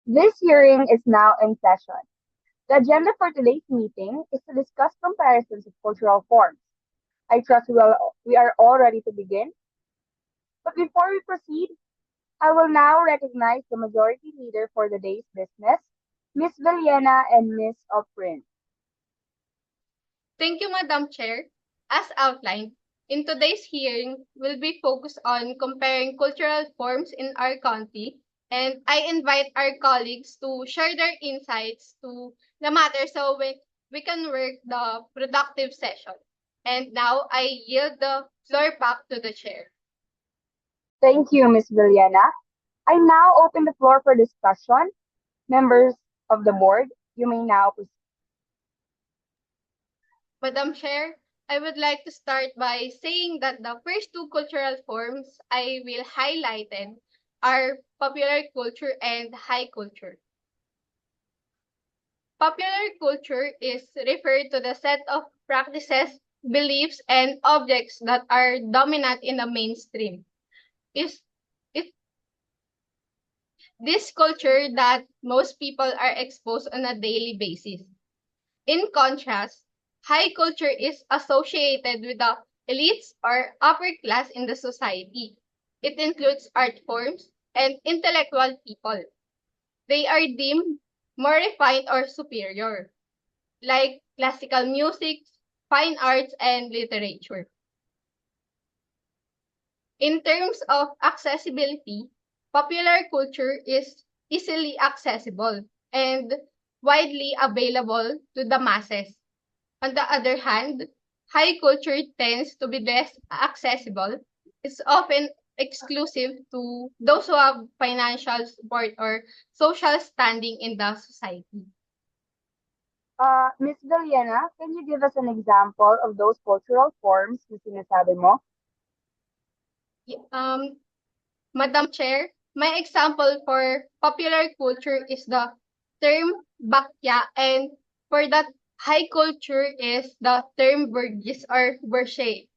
This hearing is now in session. The agenda for today's meeting is to discuss comparisons of cultural forms. I trust we are all ready to begin. But before we proceed, I will now recognize the majority leader for the day's business, Ms. Villena and Ms. Oprin. Thank you, Madam Chair. As outlined, in today's hearing, we'll be focused on comparing cultural forms in our country, and I invite our colleagues to share their insights to the matter so we can work the productive session. And now I yield the floor back to the chair. Thank you, Ms. Villena. I now open the floor for discussion. Members of the board, you may now proceed. Madam Chair, I would like to start by saying that the first two cultural forms I will highlight are popular culture and high culture. Popular culture is referred to the set of practices, beliefs, and objects that are dominant in the mainstream. Is it this culture that most people are exposed on a daily basis? In contrast, high culture is associated with the elites or upper class in the society. It includes art forms and intellectual people. They are deemed more refined or superior, like classical music, fine arts, and literature. In terms of accessibility, popular culture is easily accessible and widely available to the masses. On the other hand, high culture tends to be less accessible. It's often exclusive to those who have financial support or social standing in the society. Ms. Villena, can you give us an example of those cultural forms na sinasabi mo? Um, Madam Chair, my example for popular culture is the term bakya, and for that high culture is the term burgess or bourgeois.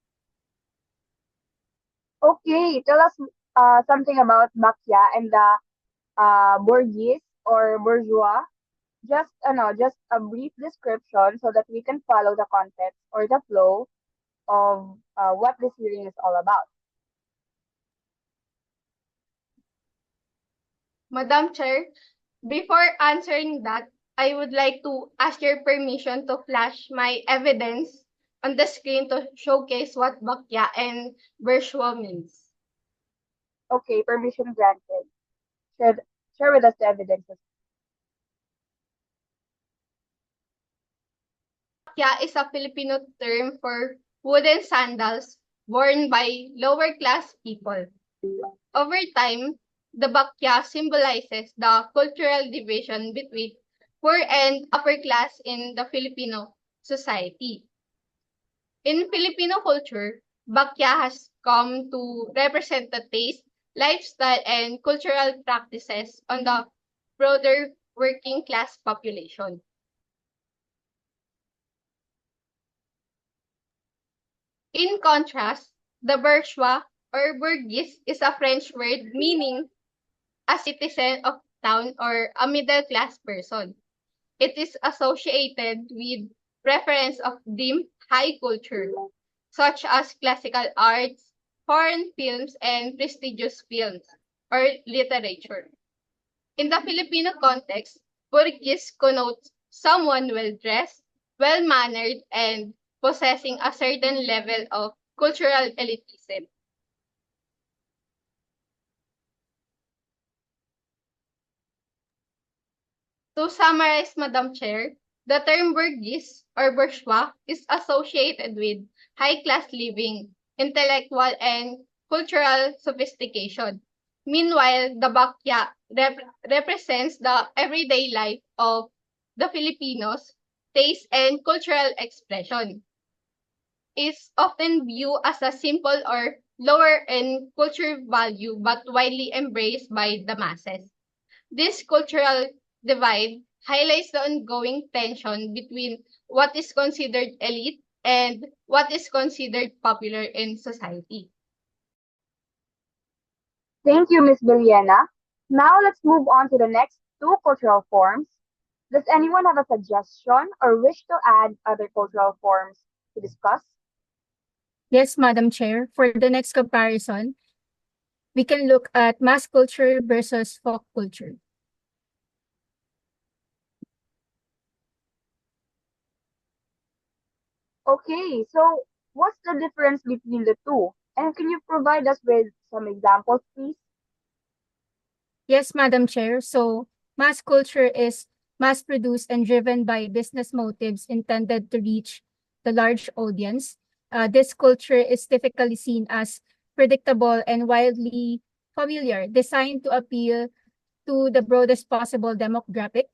Okay, tell us something about bakya and the bourgeois or bourgeois. Just a brief description so that we can follow the context or the flow of what this hearing is all about. Madam Chair, before answering that, I would like to ask your permission to flash my evidence on the screen to showcase what bakya and bourgeois means. Okay, permission granted. Share, share with us the evidences. Bakya is a Filipino term for wooden sandals worn by lower class people. Over time, the bakya symbolizes the cultural division between poor and upper class in the Filipino society. In Filipino culture, bakya has come to represent the taste, lifestyle, and cultural practices on the broader working class population. In contrast, the bourgeois or bourgeois is a French word meaning a citizen of town or a middle class person. It is associated with reference of deemed high culture, such as classical arts, foreign films, and prestigious films or literature. In the Filipino context, bourgeois connotes someone well-dressed, well-mannered, and possessing a certain level of cultural elitism. To summarize, Madam Chair, the term bourgeois or bourgeois is associated with high-class living, intellectual, and cultural sophistication. Meanwhile, the bakya represents the everyday life of the Filipinos, taste and cultural expression. Is often viewed as a simple or lower in culture value but widely embraced by the masses. This cultural divide highlights the ongoing tension between what is considered elite and what is considered popular in society. Thank you, Ms. Villena. Now let's move on to the next two cultural forms. Does anyone have a suggestion or wish to add other cultural forms to discuss? Yes, Madam Chair. For the next comparison, we can look at mass culture versus folk culture. Okay, so what's the difference between the two? And can you provide us with some examples, please? Yes, Madam Chair. So, mass culture is mass produced and driven by business motives intended to reach the large audience. This culture is typically seen as predictable and widely familiar, designed to appeal to the broadest possible demographic.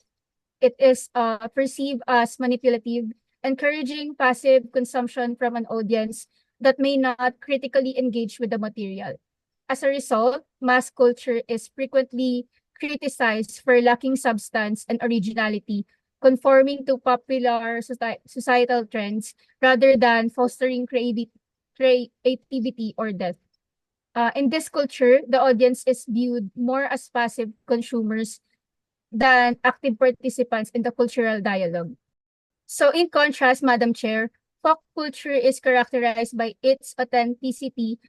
It is perceived as manipulative, encouraging passive consumption from an audience that may not critically engage with the material. As a result, mass culture is frequently criticized for lacking substance and originality, conforming to popular societal trends rather than fostering creativity or depth. In this culture, the audience is viewed more as passive consumers than active participants in the cultural dialogue. So in contrast, Madam Chair, folk culture is characterized by its authenticity,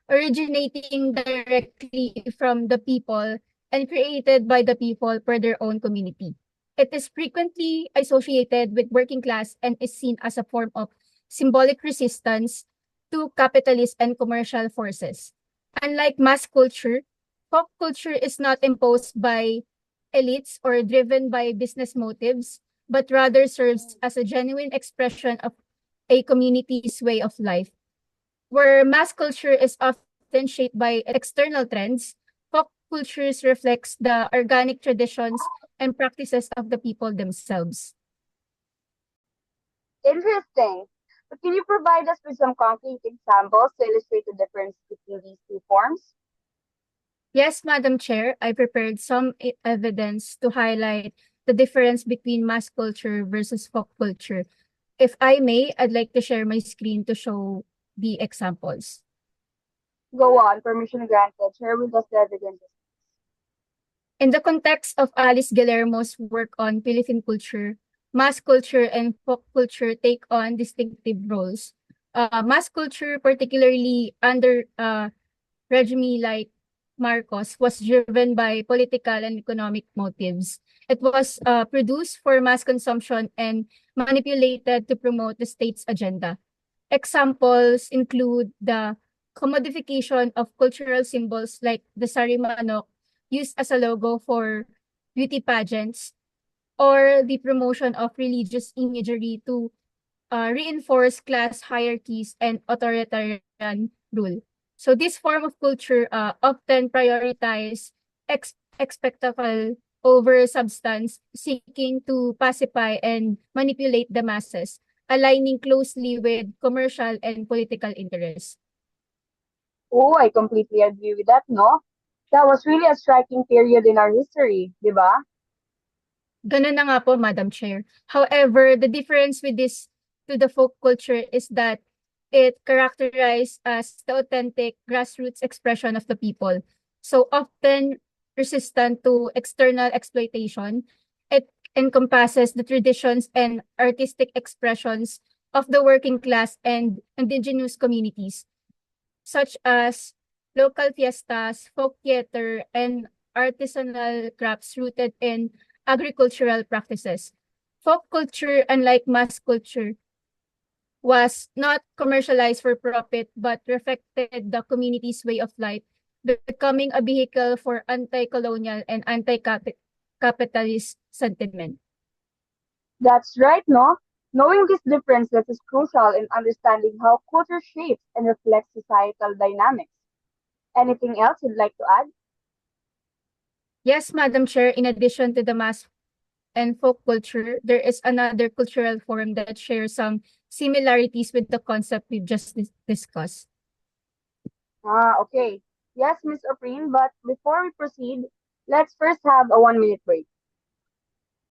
originating directly from the people and created by the people for their own community. It is frequently associated with working class and is seen as a form of symbolic resistance to capitalist and commercial forces. Unlike mass culture, folk culture is not imposed by elites or driven by business motives, but rather serves as a genuine expression of a community's way of life. Where mass culture is often shaped by external trends, folk cultures reflects the organic traditions and practices of the people themselves. Interesting. But can you provide us with some concrete examples to illustrate the difference between these two forms? Yes, Madam Chair, I prepared some evidence to highlight the difference between mass culture versus folk culture. If I may, I'd like to share my screen to show the examples. Go on, permission granted. Share with us the evidence. In the context of Alice Guillermo's work on Philippine culture, mass culture and folk culture take on distinctive roles. Mass culture, particularly under regime like Marcos, was driven by political and economic motives. It was produced for mass consumption and manipulated to promote the state's agenda. Examples include the commodification of cultural symbols like the sari manok used as a logo for beauty pageants, or the promotion of religious imagery to reinforce class hierarchies and authoritarian rule. So this form of culture often prioritize spectacle over substance, seeking to pacify and manipulate the masses, aligning closely with commercial and political interests. Oh, I completely agree with that, no? That was really a striking period in our history, di ba? Ganun na nga po, Madam Chair. However, the difference with this to the folk culture is that it characterized as the authentic grassroots expression of the people. So often resistant to external exploitation, it encompasses the traditions and artistic expressions of the working class and indigenous communities, such as local fiestas, folk theater, and artisanal crafts rooted in agricultural practices. Folk culture, unlike mass culture, was not commercialized for profit but reflected the community's way of life, becoming a vehicle for anti-colonial and anti-capitalist sentiment. That's right, no? Knowing these differences is crucial in understanding how culture shapes and reflects societal dynamics. Anything else you'd like to add? Yes, Madam Chair, in addition to the mass and folk culture, there is another cultural form that shares some similarities with the concept we've just discussed. Okay. Yes, Miss Oprin, but before we proceed, let's first have a 1 minute break.